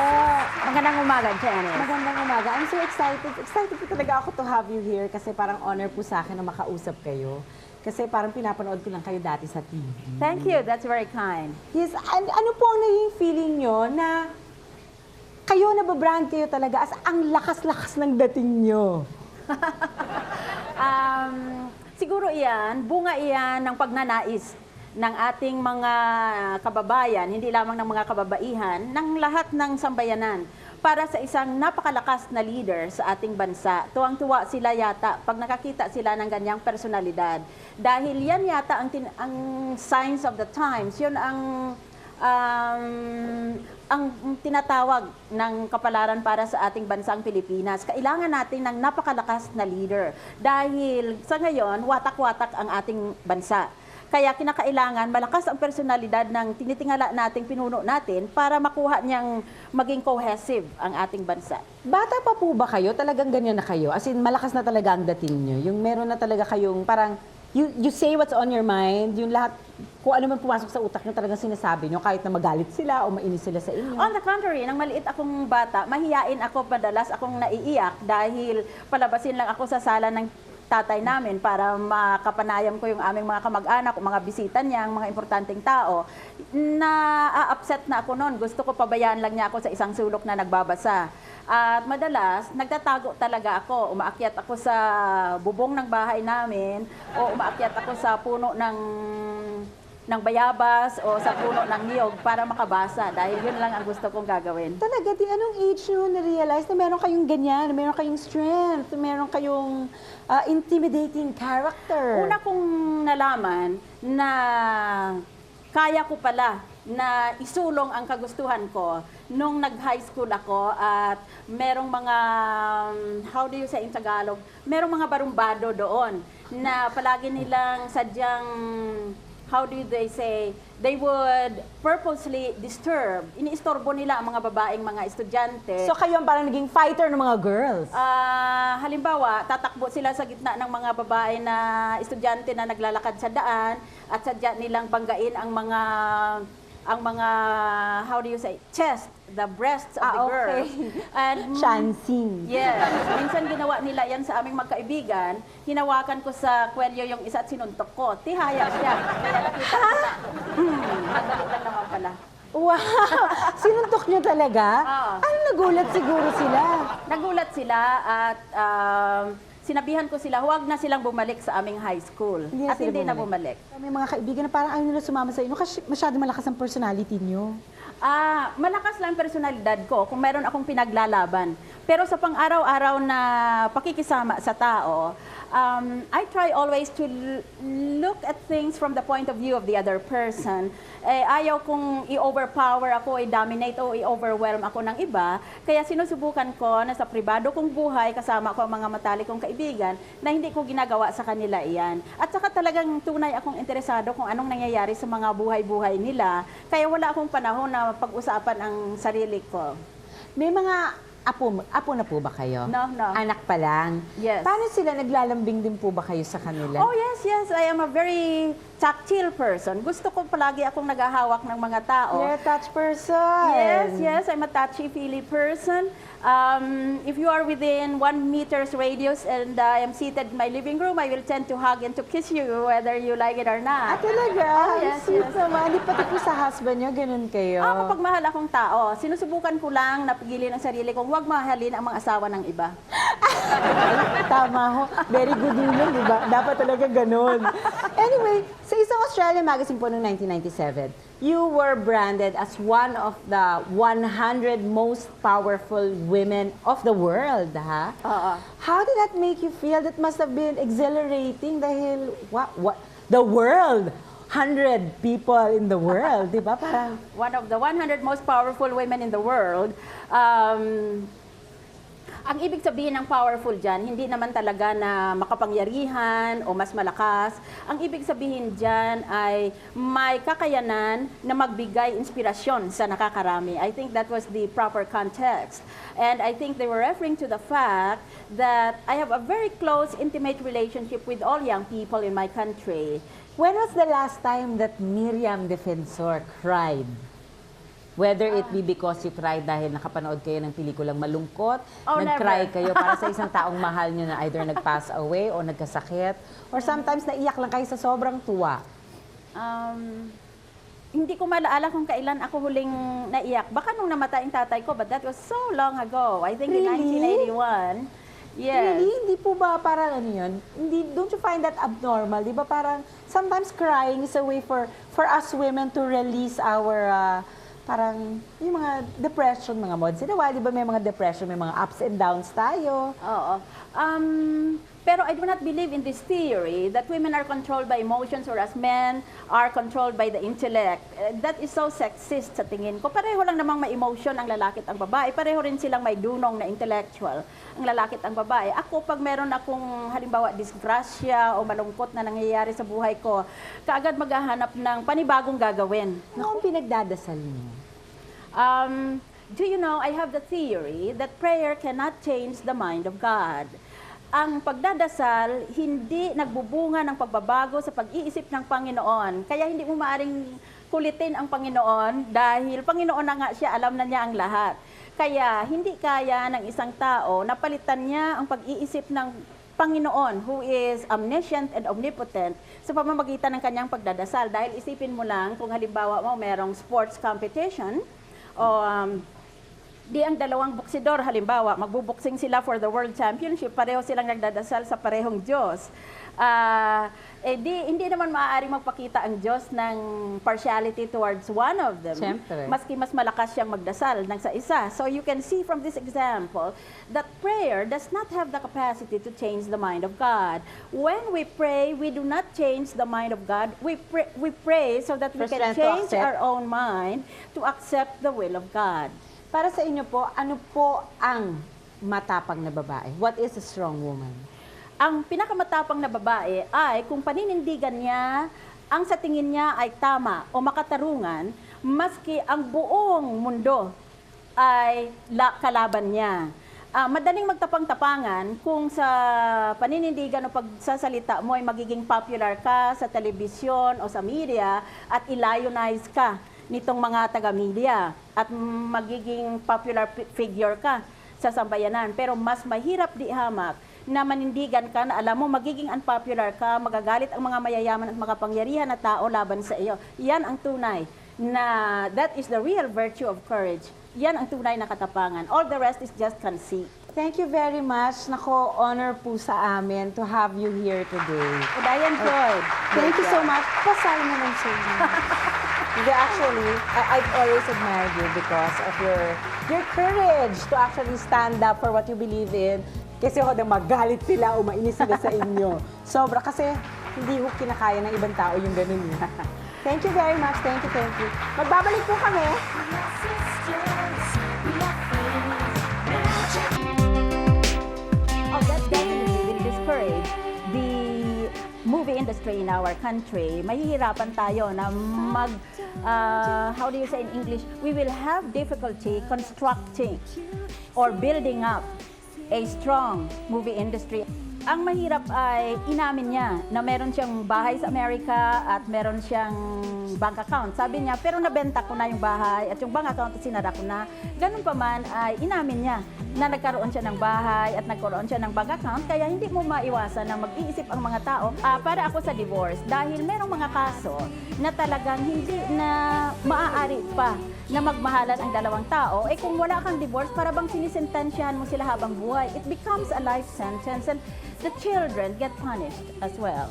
Magandang umaga, Janice. Magandang umaga. I'm so excited. Excited po talaga ako to have you here kasi parang honor po sa akin na makausap kayo. Kasi parang pinapanood ko lang kayo dati sa TV. Thank you. That's very kind. Yes, ano po ang naging feeling nyo na kayo nababrand kayo talaga as ang lakas-lakas ng dating nyo? Siguro iyan, bunga iyan ng pagnanais ng ating mga kababayan, hindi lamang ng mga kababaihan, ng lahat ng sambayanan para sa isang napakalakas na leader sa ating bansa. Tuwang-tuwa sila yata pag nakakita sila ng ganyang personalidad. Dahil yan yata ang signs of the times, yun ang tinatawag ng kapalaran para sa ating bansang Pilipinas. Kailangan natin ng napakalakas na leader dahil sa ngayon, watak-watak ang ating bansa. Kaya kinakailangan malakas ang personalidad ng tinitingala nating pinuno natin para makuha niyang maging cohesive ang ating bansa. Bata pa po ba kayo? Talagang ganyan na kayo? As in, malakas na talaga ang dating nyo? Yung meron na talaga kayong parang, you say what's on your mind, yung lahat, kung ano man pumasok sa utak nyo, talagang sinasabi nyo, kahit na magalit sila o mainis sila sa inyo. On the contrary, nang maliit akong bata, mahiyain ako, madalas akong naiiyak dahil palabasin lang ako sa sala ng tatay namin para makapanayam ko yung aming mga kamag-anak, mga bisita niya, mga importanteng tao. Na-upset na ako noon. Gusto ko pabayaan lang niya ako sa isang sulok na nagbabasa. At madalas, nagtatago talaga ako. Umaakyat ako sa bubong ng bahay namin o umaakyat ako sa puno ng bayabas o sa puno ng niyog para makabasa dahil yun lang ang gusto kong gagawin. Talaga, di anong age nyo na-realize na meron kayong ganyan, meron kayong strength, meron kayong intimidating character? Una kong nalaman na kaya ko pala na isulong ang kagustuhan ko nung nag-high school ako at merong mga, how do you say in Tagalog, merong mga barumbado doon na palagi nilang sadyang, how do they say, they would purposely disturb. Iniistorbo nila ang mga babaeng mga estudyante. So kayo ang parang naging fighter ng mga girls? Halimbawa, tatakbo sila sa gitna ng mga babae na estudyante na naglalakad sa daan at sadya nilang banggain ang mga how do you say, chest, the breasts of the girls. And Chancing. yes, minsan ginawa nila yan sa aming magkaibigan. Hinawakan ko sa kwelyo yung isa at sinuntok ko. Tihaya siya. Kaya nakita ko na, madali lang naman pala. Wow! Sinuntok nyo talaga? Ano, nagulat siguro sila? Nagulat sila at sinabihan ko sila, huwag na silang bumalik sa aming high school. At hindi na bumalik. May mga kaibigan na parang ayaw nila sumama sa inyo kasi masyado malakas ang personality nyo. Malakas lang ang personalidad ko kung meron akong pinaglalaban. Pero sa pang-araw-araw na pakikisama sa tao, I try always to look at things from the point of view of the other person. Ayaw kong i-overpower ako, i-dominate o i-overwhelm ako ng iba. Kaya sinusubukan ko na sa pribado kong buhay, kasama ko ang mga matalik kong kaibigan, na hindi ko ginagawa sa kanila iyan. At saka talagang tunay akong interesado kung anong nangyayari sa mga buhay-buhay nila. Kaya wala akong panahon na pag-usapan ang sarili ko. May mga apo na po ba kayo? No. Anak pa lang? Yes. Paano sila naglalambing din po ba kayo sa kanila? Oh, yes. I am a very tactile person. Gusto ko palagi akong naghahawak ng mga tao. You're a touch person. Yes. I'm a touchy-feely person. If you are within 1 meter's radius and I am seated in my living room, I will tend to hug and to kiss you whether you like it or not. Talaga? Oh, yes. Naman. Di pati po sa husband nyo, ganun kayo? Kapag mahal akong tao, sinusubukan ko lang na pigilin ang sarili kong huwag mahalin ang mga asawa ng iba. Tama ho. Very good yun, di ba? Dapat talaga ganun. Anyway, sa isang Australian magazine po noong 1997, you were branded as one of the 100 most powerful women of the world, ha? How did that make you feel? That must have been exhilarating dahil, what? The world! 100 people in the world, di ba? Parang one of the 100 most powerful women in the world. Ang ibig sabihin ng powerful dyan, hindi naman talaga na makapangyarihan o mas malakas. Ang ibig sabihin dyan ay may kakayanan na magbigay inspirasyon sa nakakarami. I think that was the proper context. And I think they were referring to the fact that I have a very close, intimate relationship with all young people in my country. When was the last time that Miriam Defensor cried? Whether it be because you cried dahil nakapanood kayo ng pelikulang malungkot, Oh, nag-cry never. kayo para sa isang taong mahal nyo na either nag-pass away o nagkasakit, or sometimes naiyak lang kayo sa sobrang tuwa. Hindi ko malaala kung kailan ako huling naiyak. Baka nung namatay ang tatay ko, but that was so long ago. I think in Really? 1981. Yes. Really? Hindi po ba parang ano yun? Don't you find that abnormal? Di ba parang sometimes crying is a way for us women to release our parang yung mga depression, mga mods. Di ba may mga depression, may mga ups and downs tayo? Oo. Pero I do not believe in this theory that women are controlled by emotions whereas men are controlled by the intellect. That is so sexist sa tingin ko. Pareho lang namang may emotion ang lalaki at ang babae. Pareho rin silang may dunong na intellectual ang lalaki at ang babae. Ako, pag meron akong halimbawa disgrasya o malungkot na nangyayari sa buhay ko, kaagad maghahanap ng panibagong gagawin. Ano ang pinagdadasal niyo? Do you know, I have the theory that prayer cannot change the mind of God. Ang pagdadasal, hindi nagbubunga ng pagbabago sa pag-iisip ng Panginoon. Kaya hindi mo maaring kulitin ang Panginoon dahil Panginoon na nga siya, alam na niya ang lahat. Kaya hindi kaya ng isang tao na palitan niya ang pag-iisip ng Panginoon who is omniscient and omnipotent sa pamamagitan ng kanyang pagdadasal. Dahil isipin mo lang kung halimbawa mo merong sports competition o di ang dalawang boksidor, halimbawa, magbuboksing sila for the World Championship, pareho silang nagdadasal sa parehong Diyos. Hindi naman maaaring magpakita ang Diyos ng partiality towards one of them. Siyempre. Maski mas malakas siyang magdasal ng sa isa. So you can see from this example that prayer does not have the capacity to change the mind of God. When we pray, we do not change the mind of God. We pray so that we For can strength to change accept. our own mind to accept the will of God. Para sa inyo po, ano po ang matapang na babae? What is a strong woman? Ang pinakamatapang na babae ay kung paninindigan niya, ang sa tingin niya ay tama o makatarungan, maski ang buong mundo ay kalaban niya. Madaling magtapang-tapangan kung sa paninindigan o pagsasalita mo ay magiging popular ka sa telebisyon o sa media at i-lionize ka nitong mga taga-media at magiging popular figure ka sa sambayanan. Pero mas mahirap di hamak na manindigan ka na alam mo magiging unpopular ka, magagalit ang mga mayayaman at makapangyarihan na tao laban sa iyo. Yan ang tunay na that is the real virtue of courage. Yan ang tunay na katapangan. All the rest is just conceit. Thank you very much. Nako, honor po sa amin to have you here today. And I enjoyed. Thank you so much. Pasal naman sa inyo. Actually, I've always admired you because of your courage to actually stand up for what you believe in. Kasi ho, magalit sila o mainis sila sa inyo. Sobra kasi hindi ho kinakaya ng ibang tao yung ganun. Thank you very much. Thank you, thank you. Magbabalik po kami. Oh, that definitely will discourage the movie industry in our country. Mahihirapan tayo na how do you say in English? We will have difficulty constructing or building up a strong movie industry. Ang mahirap ay inamin niya na meron siyang bahay sa Amerika at meron siyang bank account. Sabi niya, pero nabenta ko na yung bahay at yung bank account sinara ko na. Ganun pa man ay inamin niya na nagkaroon siya ng bahay at nagkaroon siya ng bank account. Kaya hindi mo maiwasan na mag-iisip ang mga tao para ako sa divorce. Dahil merong mga kaso na talagang hindi na maaari pa na magmahalan ang dalawang tao. Kung wala kang divorce, para bang sinisentensyahan mo sila habang buhay. It becomes a life sentence and the children get punished as well.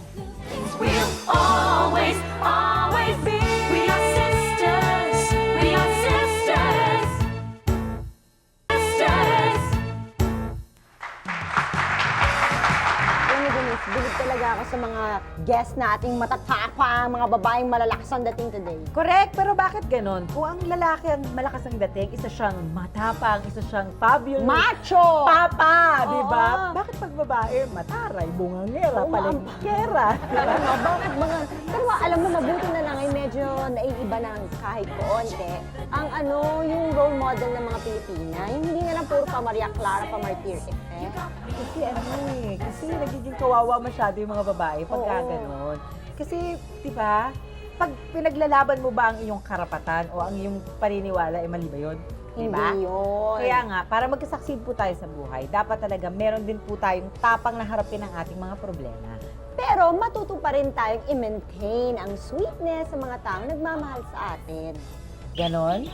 We'll always, always be. We are sisters. We are sisters. Sisters. Denise, bilib talaga ako sa mga guests nating matatapang, mga babaeng malalakas ang dating today. Correct, pero bakit ganon? Kung ang lalaki ang malakas ang dating, isa siyang matapang, isa siyang fabulous. Macho! Papa, di ba? Oo. Bakit pag babae, mataray, bungangera, Oo, palengkera? Ano, bakit mga... Pero alam mo, mabuti na lang ay medyo naiiba ng kahit koonti. Ang yung role model ng mga Pilipina, yung hindi na lang puro pa Maria Clara, pa Martir Kasi nagiging kawawa masyado yung mga babae pagka Oo. ganon. Kasi, di ba, pag pinaglalaban mo ba ang iyong karapatan o ang iyong paniniwala, mali ba yun? Diba? Hindi yun. Kaya nga, para magkasucceed po tayo sa buhay, dapat talaga meron din po tayong tapang na harapin ang ating mga problema. Pero matuto pa rin tayong i-maintain ang sweetness sa mga taong nagmamahal sa atin. Ganon?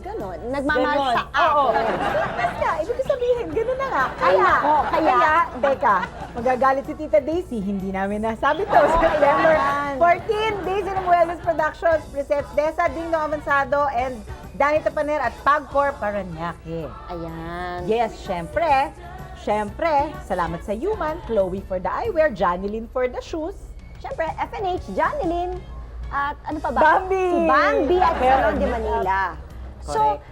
Ganon. Nagmamahal Ganon. sa Oo. atin. Sweetness ka, ibig sabihin, ganon na nga. Ay, nako, kaya- teka, magagalit si Tita Daisy, hindi namin nasabi to. Oo, September kailangan. 14, Daisy Nomuelos Productions presents Desa Dingno Amansado and Danny Tapaner at Pagcor Paranaque. Ayan. Yes, syempre, salamat sa Human, Chloe for the eyewear, Janilyn for the shoes. Siyempre, FNH, Janilyn, at ano pa ba? Bambi! Si Bambi at Meron Salon de din. Manila. So, Correct.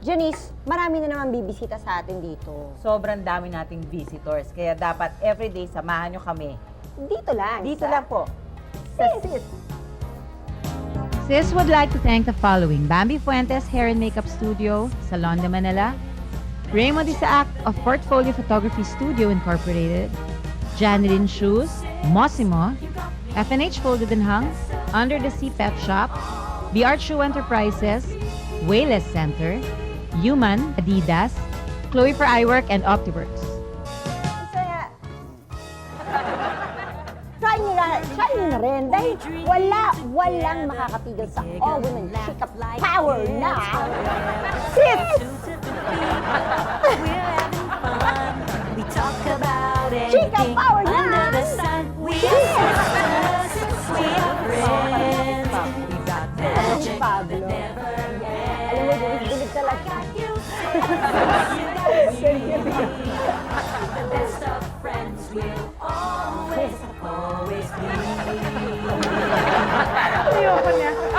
Janice, marami na naman bibisita sa atin dito. Sobrang dami nating visitors, kaya dapat everyday samahan nyo kami. Dito lang. Dito lang po. Sa Sis. Sis would like to thank the following: Bambi Fuentes Hair and Makeup Studio, Salon de Manila, Raymond Isaac of Portfolio Photography Studio Incorporated, Janilyn Shoes, Mossimo, FNH Folded and Hung, Under the Sea Pet Shop, BR Shoe Enterprises, Wayless Center, Human, Adidas, Chloe for Eyework, and Optiworks. Try nyo na rin dahil walang makakapigil sa all-women chika power na Sis! We talk about Chika anything power na! under the sun. We are sisters, we are friends. We got magic Pablo. that never Alam mo, bulig talaga. you. The best of friends will always be. Ayoko na.